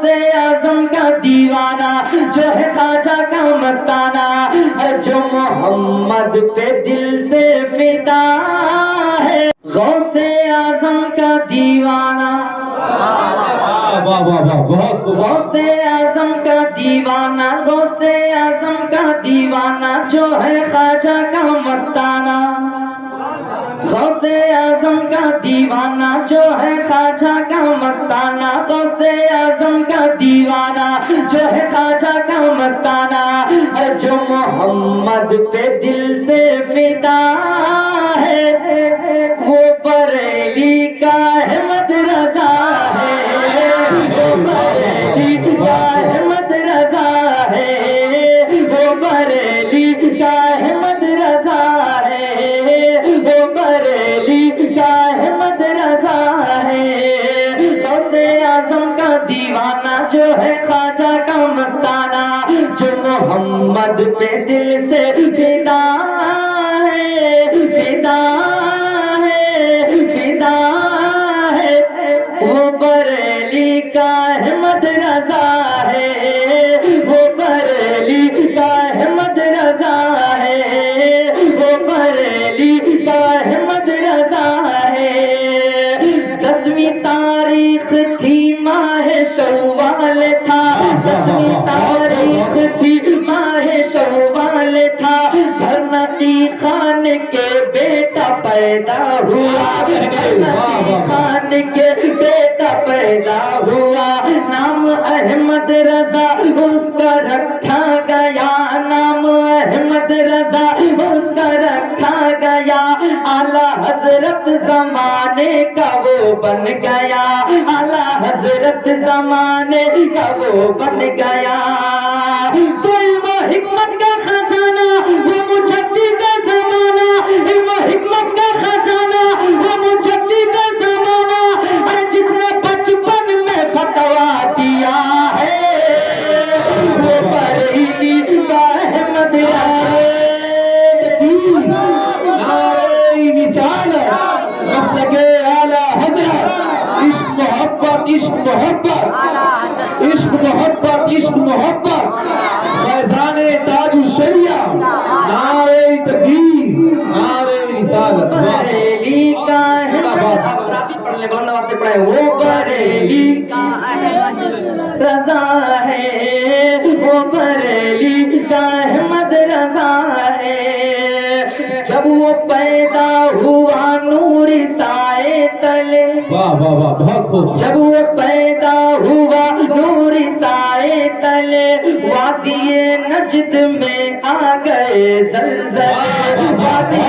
غوث اعظم کا دیوانہ جو ہے خواجہ کا مستانہ جو محمد پہ دل سے فدا ہے غوث اعظم کا دیوانہ غوث اعظم کا دیوانہ غوث اعظم کا دیوانہ جو ہے خواجہ کا مستانہ غوث اعظم کا دیوانہ جو ہے خواجہ کا مستانہ غوث اعظم کا دیوانہ جو ہے خواجہ کا مستانہ جو محمد پہ دل سے فدا ہے وہ بریلی کا احمد رضا ہے وہ بریلی کا احمد رضا ہے وہ بریلی کا احمد رضا ہے وہ بریلی کا احمد رضا ہے غوث اعظم کا دیوانہ جو ہے خواجہ کا مستانہ جو محمد پہ دل سے فدا ہے فدا فدا ہے وہ بریلی کا احمد رضا ہے وہ بریلی کا احمد رضا ہے وہ بریلی کا احمد رضا ہے 10ویں تاریخ تھی ماہ شوال تھا 10ویں تاریخ تھی ماہ شوال تھا گھر نقی خان کے بیٹا پیدا ہوا گھر نقی خان کے بیٹا پیدا ہوا نام احمد رضا اس کا رکھا گیا نام احمد رضا اس کا رکھا گیا اعلیٰ حضرت زمانے کا وہ بن گیا اعلیٰ حضرت زمانے کا وہ بن گیا تو علم و حکمت کا خزانہ وہ مجدد کا زمانہ علم و حکمت کا خزانہ وہ مجدد کا زمانہ جس نے بچپن میں فتوا دیا ہے وہ بریلی کا احمد رضا عشق محبت عشق محبت عشق محبت فیضان تاج الشریعہ نعرہ تکبیر نعرہ رسالت بریلی کا احمد پڑھ لیں بلند آواز سے پڑھیں وہ بریلی کا احمد رضا ہے وہ بریلی کا احمد رضا ہے جب وہ پیدا ہوا نور سائے تلے واہ واہ واہ بہت خوب جب وہ پیدا ہوا نور سائے تلے وادی نجد میں آ گئے زلزلے وادی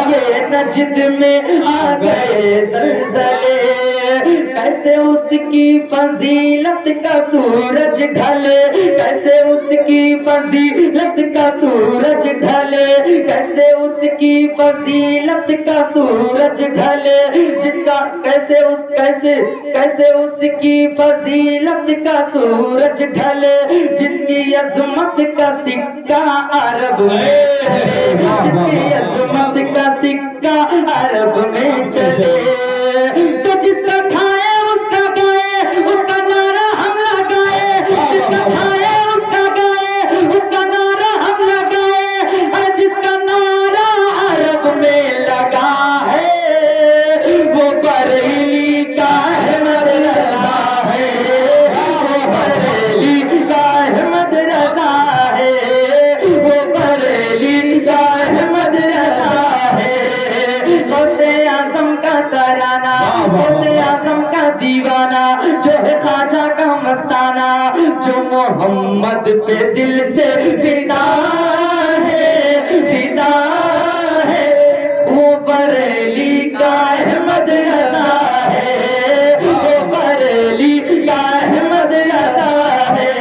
نجد میں آ گئے زلزلے کیسے اس کی فضیلت کا سورج ڈھلے کیسے اس کی فضیلت کا سورج ڈھلے کیسے اس کی فضیلت کا سورج ڈھلے جس کا کیسے اس کی فضیلت کا سورج ڈھلے جس کی عظمت کا سکہ عرب میں چلے جس کی عظمت کا سکہ عرب میں چلے تو جس کا کھائے اس کا گائے اس کا نعرہ ہم لگائے جس کا کھائے اس کا گائے اس کا نعرہ ہم لگائے اور جس کا نعرہ عرب میں لگا ہے وہ بریلی کا احمد رضا ہے وہ بریلی کا احمد رضا ہے وہ بریلی کا احمد رضا ہے غوث اعظم کا ترانہ غوث اعظم کا دیوانہ جو ہے خواجہ کا مستانہ جو محمد پہ دل سے فدا ہے فدا ہے وہ بریلی کا احمد رضا ہے وہ بریلی کا احمد رضا ہے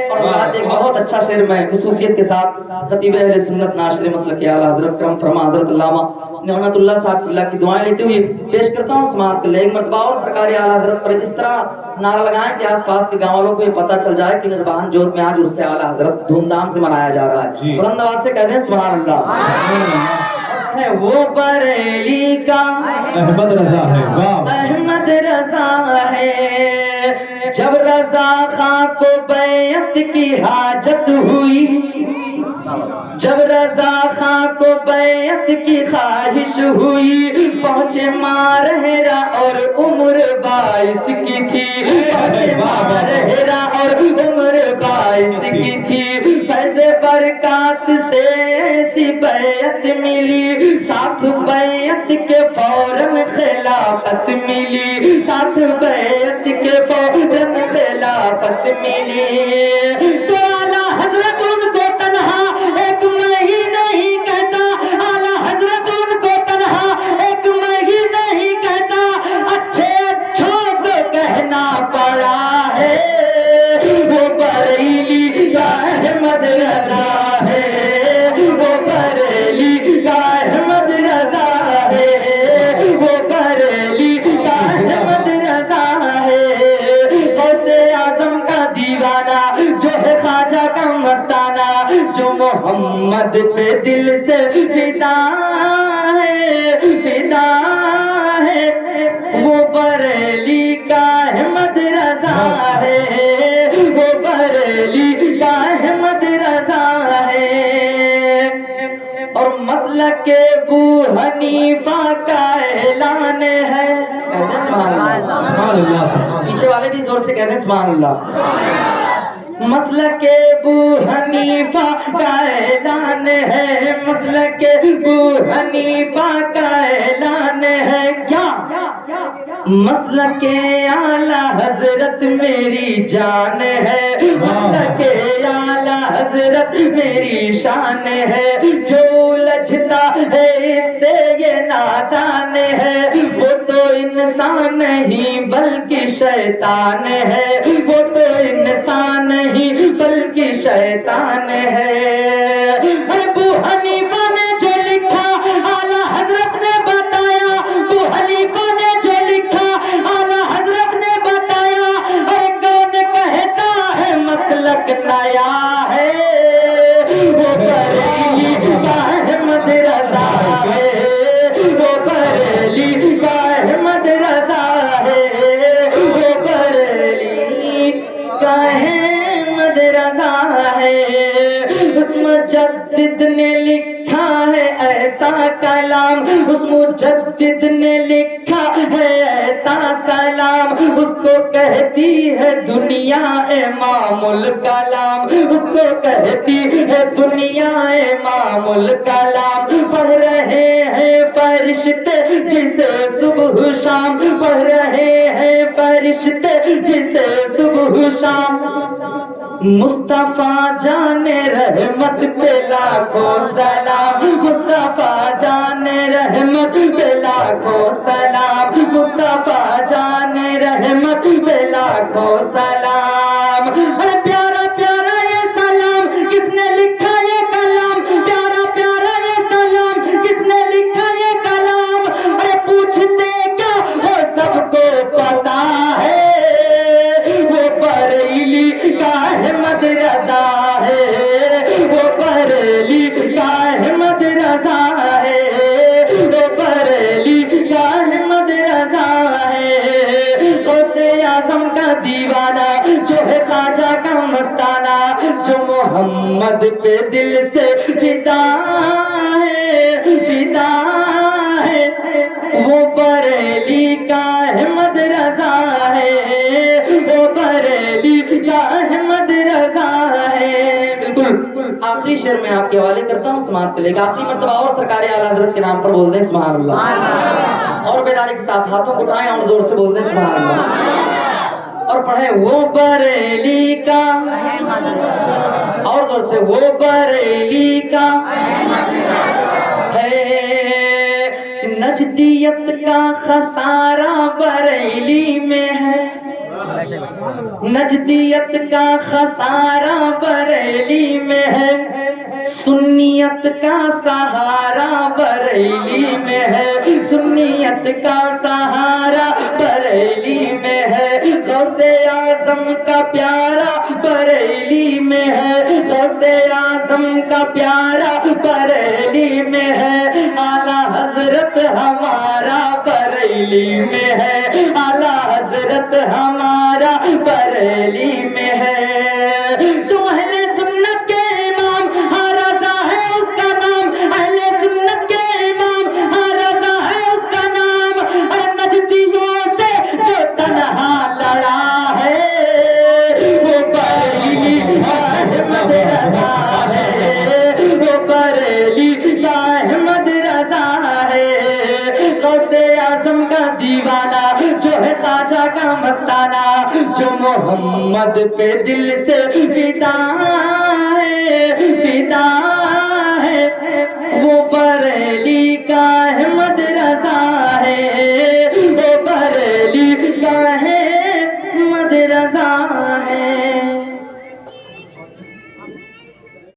اور بات ایک بہت اچھا شعر میں خصوصیت کے ساتھ خطیب اہل سنت ناشر مسلک اعلیٰ حضرت کرم فرما حضرت علامہ نعمت اللہ صاحب اللہ کی دعائیں لیتے ہوئے پیش کرتا ہوں سماعت کر لیں ایک مرتبہ اور سرکار اعلیٰ حضرت پر اس طرح نعرہ لگائیں کہ آس پاس کے گاؤں والوں کو یہ پتہ چل جائے کہ نربان جوت میں آج عرس اعلیٰ حضرت دھوم دھام سے منایا جا رہا ہے بلند آواز سے کہہ دیں سبحان اللہ ہے وہ بریلی کا احمد رضا ہے احمد رضا ہے جب رضا خاں کو بیعت کی حاجت ہوئی، جب رضا خاں کو بیعت کی خواہش ہوئی، پہنچے مارہرا اور عمر 22 کی تھی، پہنچے مارہرا اور عمر 22 کی تھی، فیض برکات سے ایسی بیعت ملی، ساتھ بیعت کے فوراً خلافت ملی، ساتھ بیعت کے فوراً خلافت ملی۔ تو اعلیٰ حضرت ان کو تنہا ایک میں ہی نہیں کہتا، اعلیٰ حضرت ان کو تنہا ایک میں ہی نہیں کہتا، اچھے اچھوں کو کہنا پڑا ہے، وہ بریلی کا احمد رضا ہے، وہ بریلی کا احمد رضا ہے، وہ بریلی کا احمد رضا ہے۔ غوث اعظم کا دیوانہ جو ہے خواجہ کا مستانہ، جو محمد پہ دل سے فدا ہے، فدا ہے، وہ بریلی کا احمد رضا ہے، وہ بریلی کا احمد رضا ہے۔ اور مسلک ابو حنیفہ کا اعلان ہے، کہتے ہیں سبحان اللہ، پیچھے والے بھی زور سے کہتے ہیں سبحان اللہ۔ مسلک ابو حنیفہ کا اعلان ہے، مسلک ابو حنیفہ کا اعلان ہے، کیا؟ مسلک اعلیٰ حضرت میری جان ہے، مسلک اعلیٰ حضرت میری شان ہے، جو الجھتا ہے اس سے یہ نادان ہے، وہ تو انسان نہیں بلکہ شیطان ہے، وہ تو انسان نہیں بلکہ شیطان ہے۔ ابو حنیفہ نے جو لکھا اعلیٰ حضرت نے بتایا، ابو حنیفہ نے جو لکھا اعلیٰ حضرت نے بتایا، اور کون کہتا ہے مسلک نیا ہے، وہ بریلی کا احمد رضا ہے، وہ بریلی کا احمد رضا ہے، وہ بریلی کا احمد رضا ہے۔ اس مجدد نے لکھا ہے ایسا کلام، اس مجدد نے لکھا ہے ایسا سلام، اس کو کہتی ہے دنیا امام الکلام، اس کو کہتی ہے دنیا امام الکلام۔ پڑھ رہے ہیں فرشتے جسے صبح شام، پڑھ رہے ہیں فرشتے جسے صبح شام، مصطفیٰ جان رحمت پہ لاکھوں سلام، مصطفیٰ جان رحمت پہ لاکھوں سلام، مصطفیٰ جان رحمت پہ لاکھوں سلام۔ ارے پیارا پیارا یہ سلام کس نے لکھا یہ کلام، پیارا پیارا یہ سلام کس نے لکھا یہ کلام، ارے پوچھتے کیا وہ سب کو پتا ہے، وہ بریلی کا احمد رضا ہے، وہ بریلی کا احمد رضا ہے، وہ بریلی کا احمد رضا ہے۔ غوث اعظم کا دیوانہ جو ہے خواجہ کا مستانہ، جو محمد پہ دل سے فدا ہے، فدا ہے، وہ بریلی کا احمد رضا ہے، وہ بریلی کا احمد رضا ہے۔ بالکل آخری شعر میں آپ کے حوالے کرتا ہوں سماعت کو لے کے، آخری مرتبہ اور سرکار اعلیٰ حضرت کے نام پر بول دیں سبحان اللہ، اور بیداری کے ساتھ ہاتھوں کو اٹھائیں اور زور سے بول دیں سبحان اللہ، اور پڑھیں وہ بریلی کا، اور زور سے وہ بریلی کا ہے، نجدیت کا خسارہ بریلی میں ہے، نجدیت کا خسارہ بریلی میں ہے، سنیت کا سہارا بریلی میں ہے، سنیت کا سہارا بریلی میں ہے، غوث اعظم کا پیارا بریلی میں ہے، غوث اعظم کا پیارا بریلی میں ہے، اعلیٰ حضرت ہمارا بریلی میں ہے، اعلیٰ حضرت ہمارا بریلی بریلی میں ہے تو اہل سنت کے امام ہاں رضا ہے اس کا نام اہل سنت کے امام ہاں رضا ہے اس کا نام اور نجدیوں سے جو تنہا لڑا ہے وہ بریلی کا احمد رضا ہے وہ بریلی کا احمد رضا ہے غوث اعظم کا دیوانہ جو ہے خواجہ کا مستانہ جو محمد پہ دل سے فدا ہے فدا